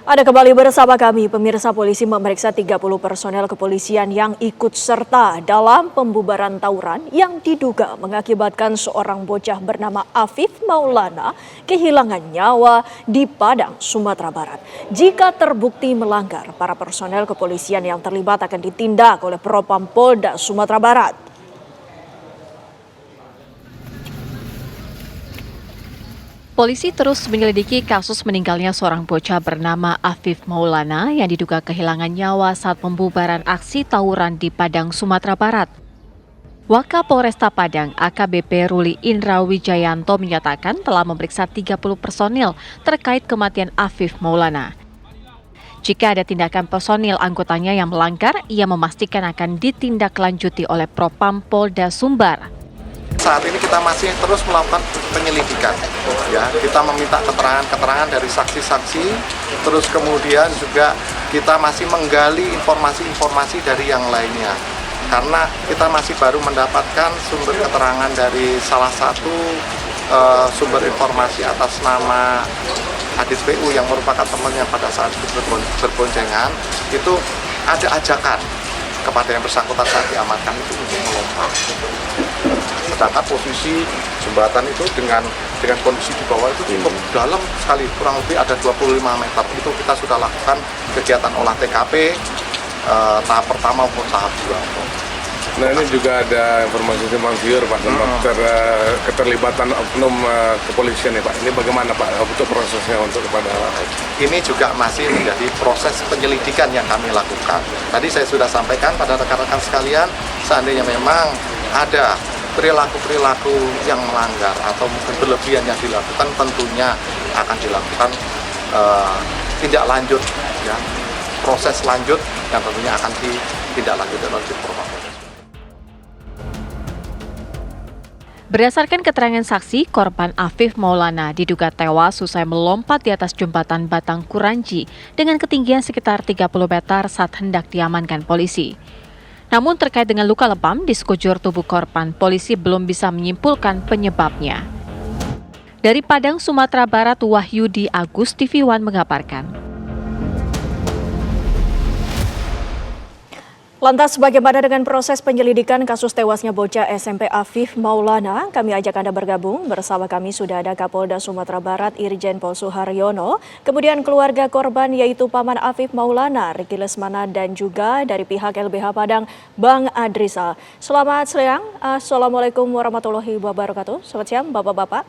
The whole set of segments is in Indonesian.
Ada kembali bersama kami, pemirsa. Polisi memeriksa 30 personel kepolisian yang ikut serta dalam pembubaran tawuran yang diduga mengakibatkan seorang bocah bernama Afif Maulana kehilangan nyawa di Padang, Sumatera Barat. Jika terbukti melanggar, para personel kepolisian yang terlibat akan ditindak oleh Propam Polda Sumatera Barat. Polisi terus menyelidiki kasus meninggalnya seorang bocah bernama Afif Maulana yang diduga kehilangan nyawa saat pembubaran aksi tawuran di Padang, Sumatera Barat. Wakapolresta Padang AKBP Ruli Indra Wijayanto menyatakan telah memeriksa 30 personil terkait kematian Afif Maulana. Jika ada tindakan personil anggotanya yang melanggar, ia memastikan akan ditindaklanjuti oleh Propam Polda Sumbar. Saat ini kita masih terus melakukan penyelidikan, ya. Kita meminta keterangan dari saksi-saksi, terus kemudian juga kita masih menggali informasi-informasi dari yang lainnya. Karena kita masih baru mendapatkan sumber keterangan dari salah satu sumber informasi atas nama Hadis PU yang merupakan temannya pada saat berboncengan, itu ada ajakan kepada yang bersangkutan saat diamankan itu untuk melompat. Sedangkan posisi jembatan itu dengan kondisi di bawah itu cukup dalam sekali, kurang lebih ada 25 meter. Itu kita sudah lakukan kegiatan olah TKP tahap pertama maupun tahap 2. Nah, ini juga ada informasi simpang siur, Pak, tentang keterlibatan oknum kepolisian ya, Pak. Ini bagaimana, Pak, untuk prosesnya untuk kepada... Ini juga masih menjadi proses penyelidikan yang kami lakukan. Tadi saya sudah sampaikan pada rekan-rekan sekalian, seandainya memang ada perilaku-perilaku yang melanggar atau mungkin berlebihan yang dilakukan, tentunya akan dilakukan tindak lanjut, ya, proses lanjut yang tentunya akan ditindaklanjuti oleh Propam. Berdasarkan keterangan saksi, korban Afif Maulana diduga tewas usai melompat di atas jembatan Batang Kuranji dengan ketinggian sekitar 30 meter saat hendak diamankan polisi. Namun terkait dengan luka lebam di sekujur tubuh korban, polisi belum bisa menyimpulkan penyebabnya. Dari Padang, Sumatera Barat, Wahyudi Agus, TV One mengabarkan. Lantas bagaimana dengan proses penyelidikan kasus tewasnya bocah SMP Afif Maulana? Kami ajak Anda bergabung. Bersama kami sudah ada Kapolda Sumatera Barat Irjen Pol Suharyono, kemudian keluarga korban yaitu Paman Afif Maulana, Riki Lesmana, dan juga dari pihak LBH Padang, Bang Adrizal. Selamat siang, Assalamualaikum warahmatullahi wabarakatuh. Selamat siang Bapak-Bapak.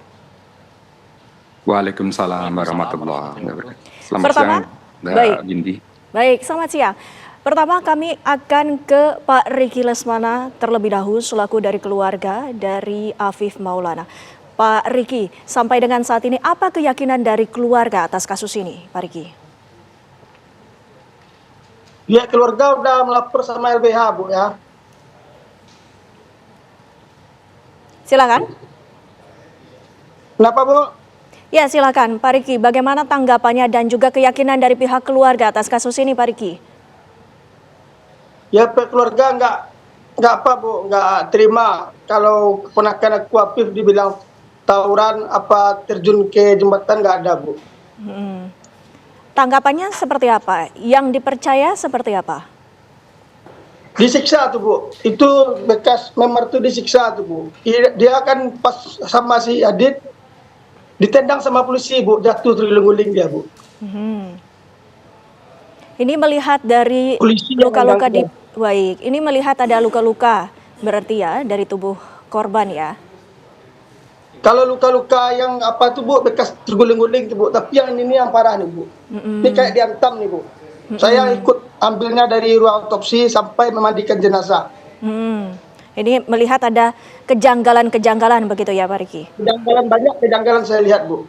Waalaikumsalam warahmatullahi wabarakatuh. Selamat Pertama, siang, baik. Gindi. Baik, selamat siang. Pertama kami akan ke Pak Riki Lesmana terlebih dahulu selaku dari keluarga dari Afif Maulana. Pak Riki, sampai dengan saat ini apa keyakinan dari keluarga atas kasus ini, Pak Riki? Ya, keluarga udah melapor sama LBH, Bu, ya. Silakan. Kenapa, Bu? Ya, silakan Pak Riki. Bagaimana tanggapannya dan juga keyakinan dari pihak keluarga atas kasus ini, Pak Riki? Ya, keluarga nggak apa, Bu, nggak terima kalau keponakan aku Afif dibilang tawuran apa terjun ke jembatan, nggak ada, Bu. Tanggapannya seperti apa? Yang dipercaya seperti apa? Disiksa tuh, Bu. Itu bekas memar tuh disiksa tuh, Bu. Dia kan pas sama si Adit ditendang sama polisi, Bu, jatuh terguling-guling dia, Bu. Ini melihat dari luka-luka di baik. Ini melihat ada luka-luka berarti ya dari tubuh korban ya. Kalau luka-luka yang apa tuh, Bu, bekas terguling-guling tuh, Bu. Tapi yang ini yang parah nih, Bu. Ini kayak diantam nih, Bu. Saya ikut ambilnya dari ruang otopsi sampai memandikan jenazah. Ini melihat ada kejanggalan-kejanggalan begitu ya, Pak Riki? Kejanggalan, banyak kejanggalan saya lihat, Bu.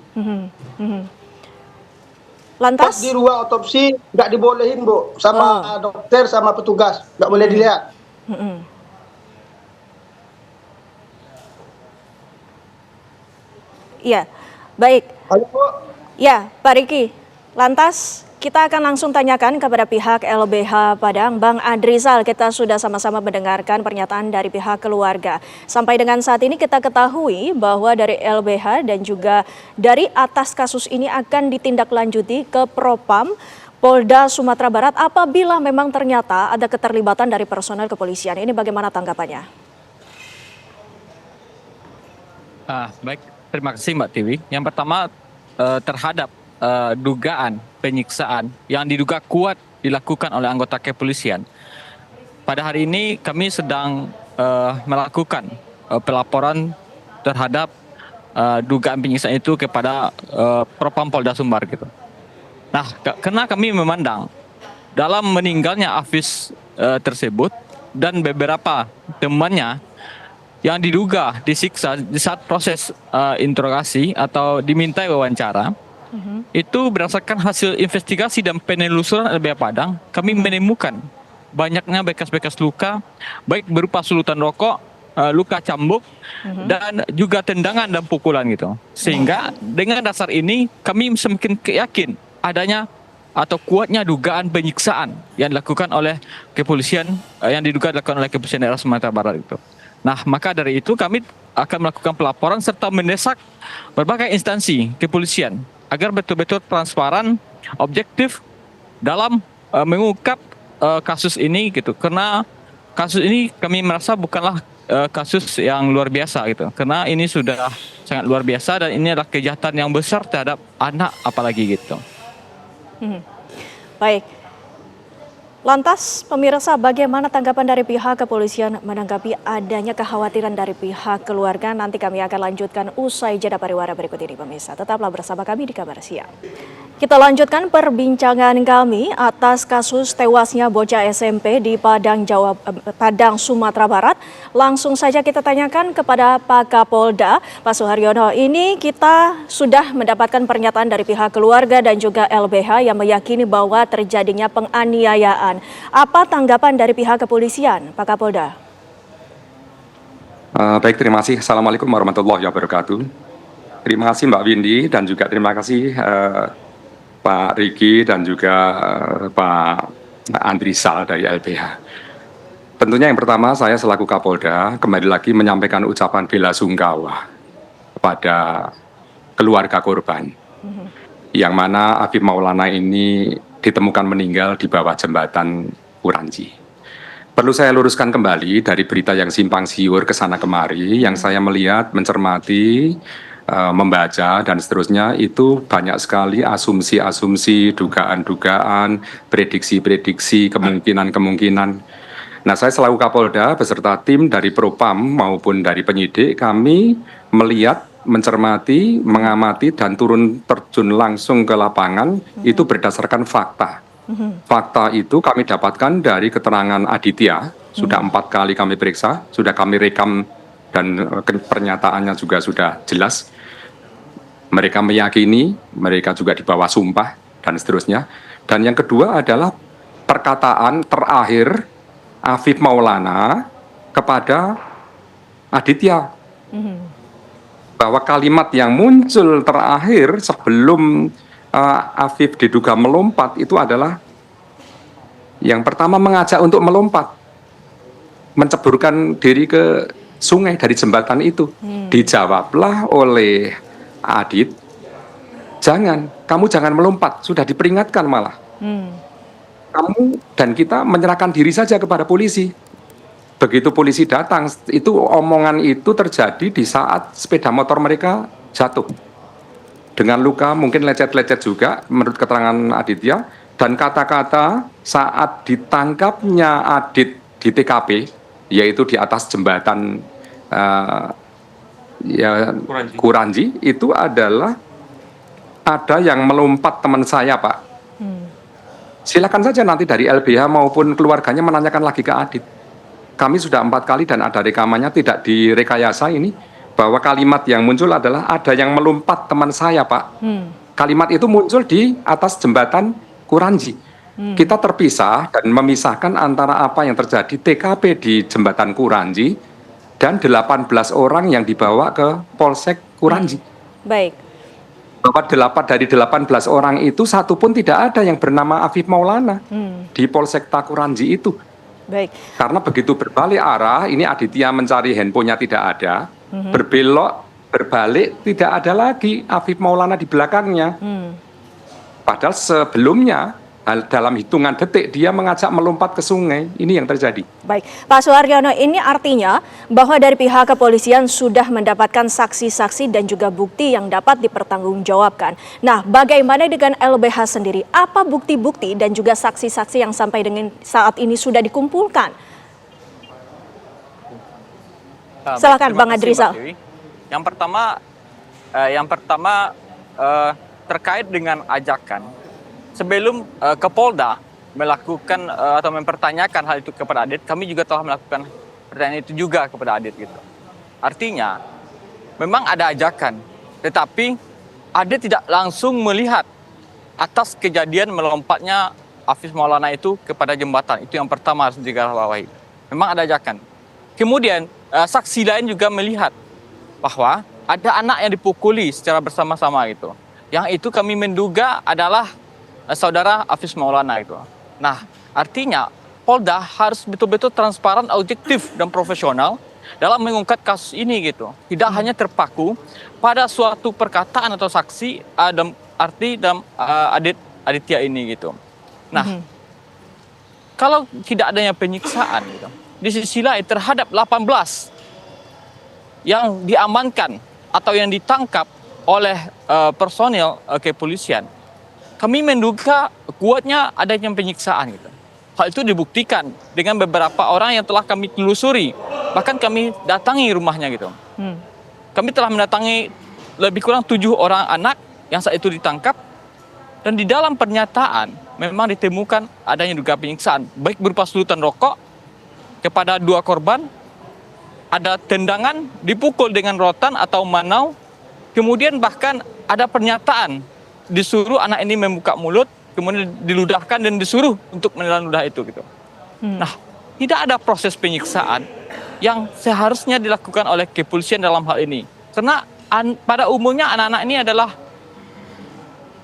Lantas Pas di ruang otopsi nggak dibolehin, Bu, sama dokter sama petugas, nggak boleh dilihat. Iya, baik. Halo, Bu. Ya, Pak Riki. Lantas kita akan langsung tanyakan kepada pihak LBH Padang. Bang Adrizal, kita sudah sama-sama mendengarkan pernyataan dari pihak keluarga. Sampai dengan saat ini kita ketahui bahwa dari LBH dan juga dari atas kasus ini akan ditindaklanjuti ke Propam Polda Sumatera Barat apabila memang ternyata ada keterlibatan dari personel kepolisian. Ini bagaimana tanggapannya? Baik, terima kasih Mbak Tiwi. Yang pertama terhadap dugaan penyiksaan yang diduga kuat dilakukan oleh anggota kepolisian. Pada hari ini kami sedang melakukan pelaporan terhadap dugaan penyiksaan itu kepada Propam Polda Sumbar gitu. Nah, karena kami memandang dalam meninggalnya Hafiz tersebut dan beberapa temannya yang diduga disiksa di saat proses interogasi atau dimintai wawancara, itu berdasarkan hasil investigasi dan penelusuran LBH Padang, kami menemukan banyaknya bekas-bekas luka, baik berupa sulutan rokok, luka cambuk, dan juga tendangan dan pukulan gitu. Sehingga dengan dasar ini kami semakin yakin adanya atau kuatnya dugaan penyiksaan yang dilakukan oleh kepolisian, yang diduga dilakukan oleh kepolisian daerah Sumatera Barat itu. Nah, maka dari itu kami akan melakukan pelaporan serta mendesak berbagai instansi kepolisian agar betul-betul transparan, objektif dalam mengungkap kasus ini gitu. Karena kasus ini kami merasa bukanlah kasus yang luar biasa gitu. Karena ini sudah sangat luar biasa dan ini adalah kejahatan yang besar terhadap anak apalagi gitu. Baik. Lantas, pemirsa, bagaimana tanggapan dari pihak kepolisian menanggapi adanya kekhawatiran dari pihak keluarga? Nanti kami akan lanjutkan usai jeda pariwara berikut ini, pemirsa. Tetaplah bersama kami di Kabar Siang. Kita lanjutkan perbincangan kami atas kasus tewasnya bocah SMP di Padang, Sumatera Barat. Langsung saja kita tanyakan kepada Pak Kapolda, Pak Suharyono. Ini kita sudah mendapatkan pernyataan dari pihak keluarga dan juga LBH yang meyakini bahwa terjadinya penganiayaan. Apa tanggapan dari pihak kepolisian, Pak Kapolda? Baik, terima kasih. Assalamualaikum warahmatullahi wabarakatuh. Terima kasih Mbak Windy dan juga terima kasih Pak Riki dan juga Pak Andrisal dari LBH. Tentunya yang pertama saya selaku Kapolda kembali lagi menyampaikan ucapan bela sungkawa kepada keluarga korban. Yang mana Afif Maulana ini ditemukan meninggal di bawah jembatan Kuranji. Perlu saya luruskan kembali dari berita yang simpang siur kesana kemari, yang saya melihat, mencermati, membaca dan seterusnya, itu banyak sekali asumsi-asumsi, dugaan-dugaan, prediksi-prediksi, kemungkinan-kemungkinan. Nah, saya selaku Kapolda beserta tim dari Propam maupun dari penyidik, kami melihat, mencermati, mengamati dan turun terjun langsung ke lapangan itu berdasarkan fakta. Fakta itu kami dapatkan dari keterangan Aditya, sudah 4 kali kami periksa, sudah kami rekam dan pernyataannya juga sudah jelas. Mereka meyakini, mereka juga di bawah sumpah dan seterusnya. Dan yang kedua adalah perkataan terakhir Afif Maulana kepada Aditya. Bahwa kalimat yang muncul terakhir sebelum Afif diduga melompat itu adalah yang pertama mengajak untuk melompat, menceburkan diri ke sungai dari jembatan itu. Dijawablah oleh Adit, kamu jangan melompat, sudah diperingatkan malah. Kamu dan kita menyerahkan diri saja kepada polisi. Begitu polisi datang, itu omongan itu terjadi di saat sepeda motor mereka jatuh. Dengan luka mungkin lecet-lecet juga menurut keterangan Aditya. Dan kata-kata saat ditangkapnya Adit di TKP, yaitu di atas jembatan Kuranji, itu adalah ada yang melompat teman saya, Pak. Silakan saja nanti dari LBH maupun keluarganya menanyakan lagi ke Adit. Kami sudah 4 kali dan ada rekamannya, tidak direkayasa ini, bahwa kalimat yang muncul adalah ada yang melompat teman saya, Pak. Kalimat itu muncul di atas jembatan Kuranji. Kita terpisah dan memisahkan antara apa yang terjadi TKP di jembatan Kuranji dan 18 orang yang dibawa ke Polsek Kuranji. Baik. bahwa dari 18 orang itu satu pun tidak ada yang bernama Afif Maulana di Polsek Takuranji itu. Baik. Karena begitu berbalik arah, ini Aditya mencari handphonenya tidak ada, berbalik tidak ada lagi Afif Maulana di belakangnya. Padahal sebelumnya dalam hitungan detik dia mengajak melompat ke sungai. Ini yang terjadi. Baik, Pak Suharyono, ini artinya bahwa dari pihak kepolisian sudah mendapatkan saksi-saksi dan juga bukti yang dapat dipertanggungjawabkan. Nah, bagaimana dengan LBH sendiri? Apa bukti-bukti dan juga saksi-saksi yang sampai dengan saat ini sudah dikumpulkan? Silakan, Bang Adrizal. Yang pertama terkait dengan ajakan. Sebelum Kapolda melakukan atau mempertanyakan hal itu kepada Adit, kami juga telah melakukan pertanyaan itu juga kepada Adit gitu. Artinya memang ada ajakan, tetapi Adit tidak langsung melihat atas kejadian melompatnya Afif Maulana itu kepada jembatan. Itu yang pertama harus digarisbawahi. Memang ada ajakan. Kemudian saksi lain juga melihat bahwa ada anak yang dipukuli secara bersama-sama gitu. Yang itu kami menduga adalah saudara Afif Maulana itu. Nah, artinya Polda harus betul-betul transparan, objektif dan profesional dalam mengungkap kasus ini gitu. Tidak hanya terpaku pada suatu perkataan atau saksi Adam Arti dan Aditya ini gitu. Nah, kalau tidak adanya penyiksaan gitu, di sisi lain terhadap 18 yang diamankan atau yang ditangkap oleh personil kepolisian, kami menduga kuatnya adanya penyiksaan gitu. Hal itu dibuktikan dengan beberapa orang yang telah kami telusuri. Bahkan kami datangi rumahnya gitu. Kami telah mendatangi lebih kurang 7 orang anak yang saat itu ditangkap. Dan di dalam pernyataan memang ditemukan adanya dugaan penyiksaan. Baik berupa sulutan rokok kepada 2 korban. Ada tendangan, dipukul dengan rotan atau manau. Kemudian bahkan ada pernyataan disuruh anak ini membuka mulut, kemudian diludahkan dan disuruh untuk menelan ludah itu gitu. Nah, tidak ada proses penyiksaan yang seharusnya dilakukan oleh kepolisian dalam hal ini. Karena pada umumnya anak-anak ini adalah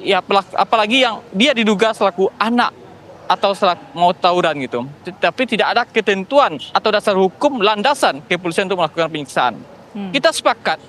ya apalagi yang dia diduga selaku anak atau selaku mau tawuran gitu. Tapi tidak ada ketentuan atau dasar hukum landasan kepolisian untuk melakukan penyiksaan. Kita sepakat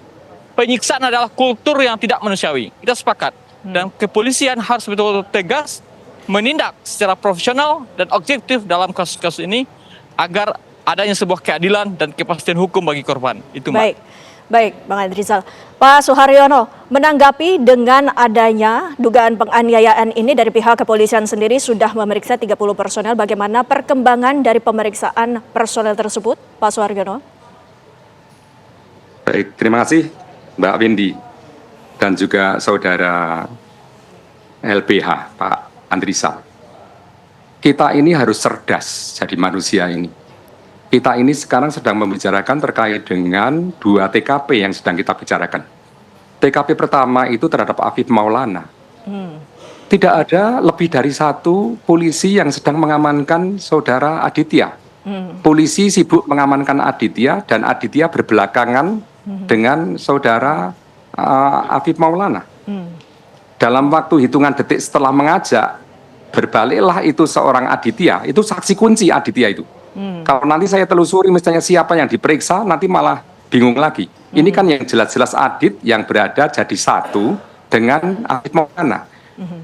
penyiksaan adalah kultur yang tidak manusiawi. Kita sepakat. Dan kepolisian harus betul-betul tegas menindak secara profesional dan objektif dalam kasus-kasus ini agar adanya sebuah keadilan dan kepastian hukum bagi korban. Itu, Mbak. Baik, Bang Adrizal. Pak Suharyono, menanggapi dengan adanya dugaan penganiayaan ini dari pihak kepolisian sendiri sudah memeriksa 30 personel. Bagaimana perkembangan dari pemeriksaan personel tersebut, Pak Suharyono? Baik, terima kasih Mbak Windy dan juga saudara LBH, Pak Andrisal. Kita ini harus cerdas jadi manusia ini. Kita ini sekarang sedang membicarakan terkait dengan 2 TKP yang sedang kita bicarakan. TKP pertama itu terhadap Afif Maulana. Tidak ada lebih dari 1 polisi yang sedang mengamankan saudara Aditya. Polisi sibuk mengamankan Aditya dan Aditya berbelakangan dengan saudara Afif Maulana. Dalam waktu hitungan detik setelah mengajak, berbaliklah itu seorang Aditya, itu saksi kunci Aditya itu. Kalau nanti saya telusuri misalnya siapa yang diperiksa, nanti malah bingung lagi. Ini kan yang jelas-jelas Adit yang berada jadi satu dengan Afif Maulana.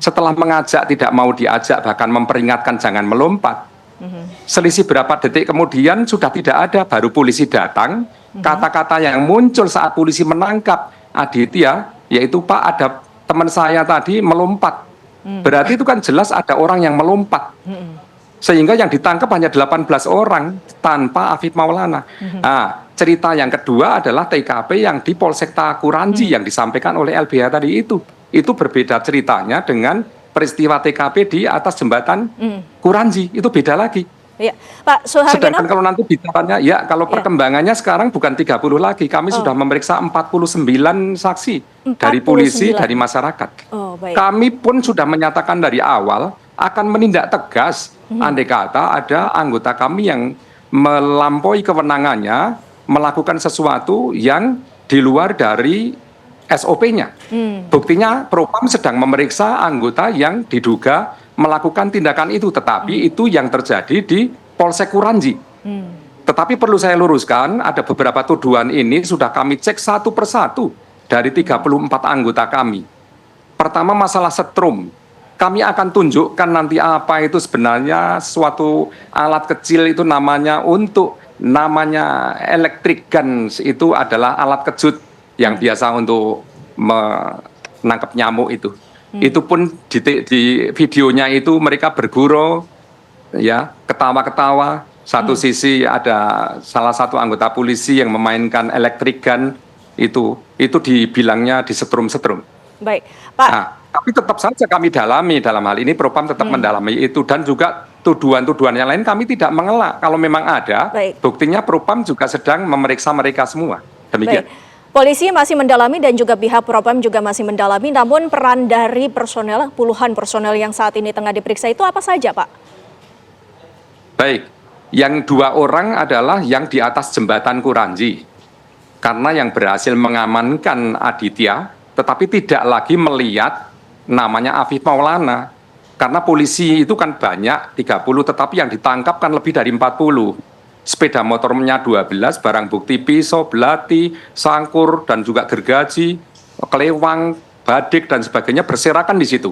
Setelah mengajak tidak mau diajak, bahkan memperingatkan jangan melompat. Selisih berapa detik kemudian sudah tidak ada, baru polisi datang. Kata-kata yang muncul saat polisi menangkap Aditya, yaitu Pak ada teman saya tadi melompat. Berarti itu kan jelas ada orang yang melompat. Sehingga yang ditangkap hanya 18 orang tanpa Afif Maulana. Nah, cerita yang kedua adalah TKP yang di Polsek Takuranji yang disampaikan oleh LBH tadi itu. Itu berbeda ceritanya dengan peristiwa TKP di atas jembatan Kuranji. Itu beda lagi. Ya, Pak Suharyono. Sedangkan kalau nanti bicaranya, ya kalau perkembangannya sekarang bukan 30 lagi. Kami sudah memeriksa 49 saksi. 49. Dari polisi, dari masyarakat. Kami pun sudah menyatakan dari awal akan menindak tegas andai kata ada anggota kami yang melampaui kewenangannya melakukan sesuatu yang di luar dari SOP-nya. Buktinya Propam sedang memeriksa anggota yang diduga melakukan tindakan itu, tetapi itu yang terjadi di Polsek Kuranji. Tetapi perlu saya luruskan, ada beberapa tuduhan ini sudah kami cek satu persatu dari 34 anggota kami. Pertama, masalah setrum. Kami akan tunjukkan nanti apa itu sebenarnya suatu alat kecil itu namanya electric guns, itu adalah alat kejut yang biasa untuk menangkap nyamuk itu. Itu pun di videonya itu mereka bergurau, ya, ketawa-ketawa. Satu sisi ada salah satu anggota polisi yang memainkan electric gun, itu dibilangnya disetrum-setrum. Baik, Pak. Nah, tapi tetap saja kami dalami, dalam hal ini Propam tetap mendalami itu, dan juga tuduhan-tuduhan yang lain kami tidak mengelak. Kalau memang ada, buktinya Propam juga sedang memeriksa mereka semua. Demikian. Baik. Polisi masih mendalami dan juga pihak Propam juga masih mendalami, namun peran dari personel, puluhan personel yang saat ini tengah diperiksa itu apa saja, Pak? Baik, yang 2 orang adalah yang di atas jembatan Kuranji, karena yang berhasil mengamankan Aditya, tetapi tidak lagi melihat namanya Afif Maulana. Karena polisi itu kan banyak, 30, tetapi yang ditangkap kan lebih dari 40. Sepeda motornya 12, barang bukti pisau, belati, sangkur, dan juga gergaji, kelewang, badik, dan sebagainya berserakan di situ.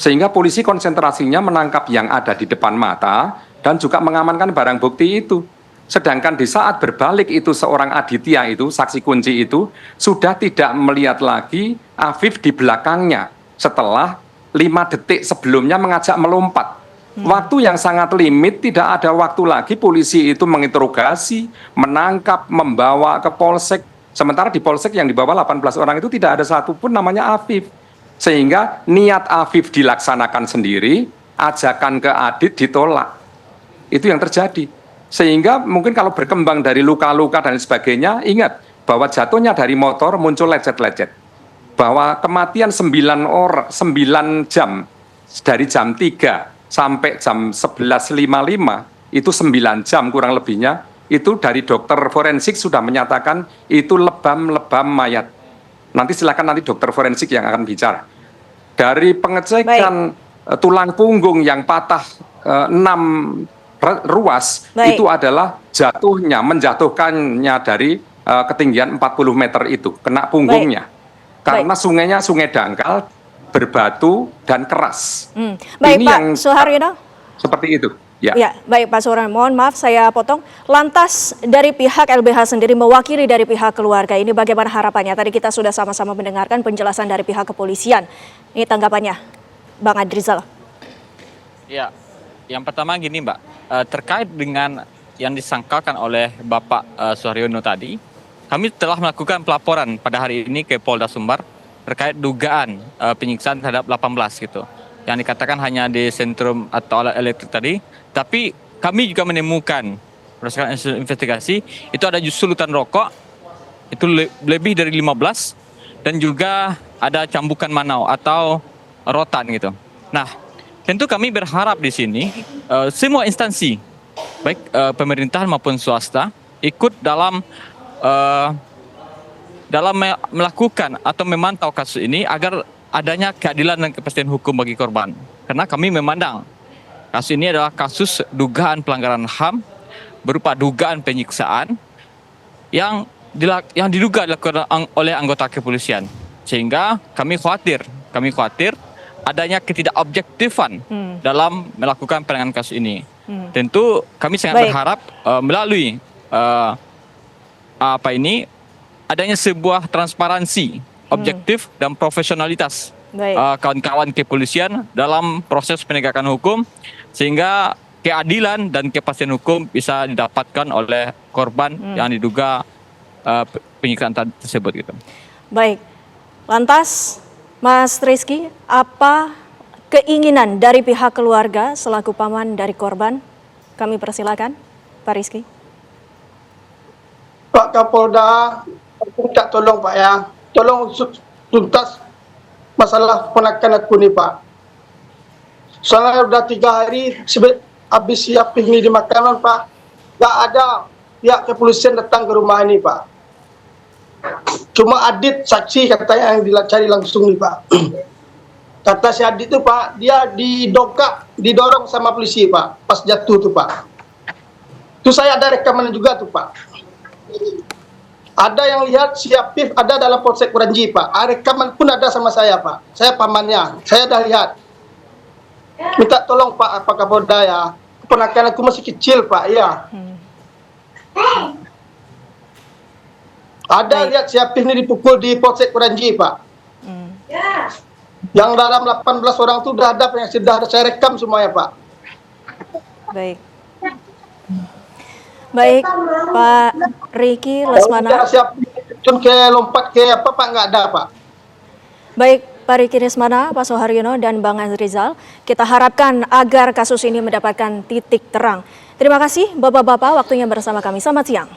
Sehingga polisi konsentrasinya menangkap yang ada di depan mata dan juga mengamankan barang bukti itu. Sedangkan di saat berbalik itu seorang Aditya itu, saksi kunci itu, sudah tidak melihat lagi Afif di belakangnya setelah 5 detik sebelumnya mengajak melompat. Waktu yang sangat limit, tidak ada waktu lagi polisi itu menginterogasi, menangkap, membawa ke polsek. Sementara di polsek yang dibawa 18 orang itu tidak ada satupun namanya Afif. Sehingga niat Afif dilaksanakan sendiri, ajakan ke Adit ditolak. Itu yang terjadi. Sehingga mungkin kalau berkembang dari luka-luka dan sebagainya, ingat bahwa jatuhnya dari motor muncul lecet-lecet. Bahwa kematian 9 jam, dari jam 3 sampai jam 11.55, itu 9 jam kurang lebihnya, itu dari dokter forensik sudah menyatakan itu lebam-lebam mayat. Nanti silakan nanti dokter forensik yang akan bicara. Dari pengecekan tulang punggung yang patah 6 ruas, itu adalah menjatuhkannya dari ketinggian 40 meter itu, kena punggungnya. Karena sungainya sungai dangkal, berbatu, dan keras. Baik, ini Pak yang Suharyono. Seperti itu. Ya, baik Pak Suharyono, mohon maaf saya potong. Lantas dari pihak LBH sendiri mewakili dari pihak keluarga, ini bagaimana harapannya? Tadi kita sudah sama-sama mendengarkan penjelasan dari pihak kepolisian. Ini tanggapannya, Bang Adrizal. Ya, yang pertama gini Mbak, terkait dengan yang disangkakan oleh Bapak Suharyono tadi, kami telah melakukan pelaporan pada hari ini ke Polda Sumbar terkait dugaan penyiksaan terhadap 18 gitu. Yang dikatakan hanya di sentrum atau alat elektrik tadi, tapi kami juga menemukan berdasarkan investigasi itu ada sulutan rokok itu lebih dari 15 dan juga ada cambukan manau atau rotan gitu. Nah, tentu kami berharap di sini semua instansi baik pemerintahan maupun swasta ikut dalam melakukan atau memantau kasus ini agar adanya keadilan dan kepastian hukum bagi korban. Karena kami memandang kasus ini adalah kasus dugaan pelanggaran HAM berupa dugaan penyiksaan yang diduga dilakukan oleh anggota kepolisian. Sehingga kami khawatir adanya ketidakobjektifan dalam melakukan penanganan kasus ini. Tentu kami sangat berharap melalui adanya sebuah transparansi, objektif dan profesionalitas kawan-kawan kepolisian dalam proses penegakan hukum sehingga keadilan dan kepastian hukum bisa didapatkan oleh korban yang diduga penyiksaan tersebut gitu. Baik. Lantas Mas Rizky, apa keinginan dari pihak keluarga selaku paman dari korban? Kami persilakan, Pak Rizky. Pak Kapolda, minta tolong Pak ya, tolong tuntas masalah ponakan aku nih Pak. Soalnya udah 3 hari habis siap ini di makanan Pak, gak ada pihak kepolisian datang ke rumah ini Pak. Cuma Adit saksi katanya yang dicari langsung nih Pak. Kata si Adit itu Pak, dia didorong sama polisi Pak, pas jatuh tuh Pak. Itu saya ada rekaman juga tuh Pak. Ada yang lihat si Afif ada dalam Polsek Kranji Pak. Rekaman pun ada sama saya Pak. Saya pamannya, saya udah lihat. Minta tolong Pak, apa Kapolda ya. Keponakan aku masih kecil Pak, ya. Ada lihat si Afif ini dipukul di Polsek Kranji Pak. Yang dalam 18 orang itu sudah ada yang sudah saya rekam semuanya Pak. Baik. Baik, Pak Riki Lesmana. Siap ke lompat ke apa Pak, nggak ada Pak. Baik, Pak Riki Lesmana, Pak Suharyono, dan Bang Andrizal, kita harapkan agar kasus ini mendapatkan titik terang. Terima kasih Bapak-Bapak waktunya bersama kami. Selamat siang.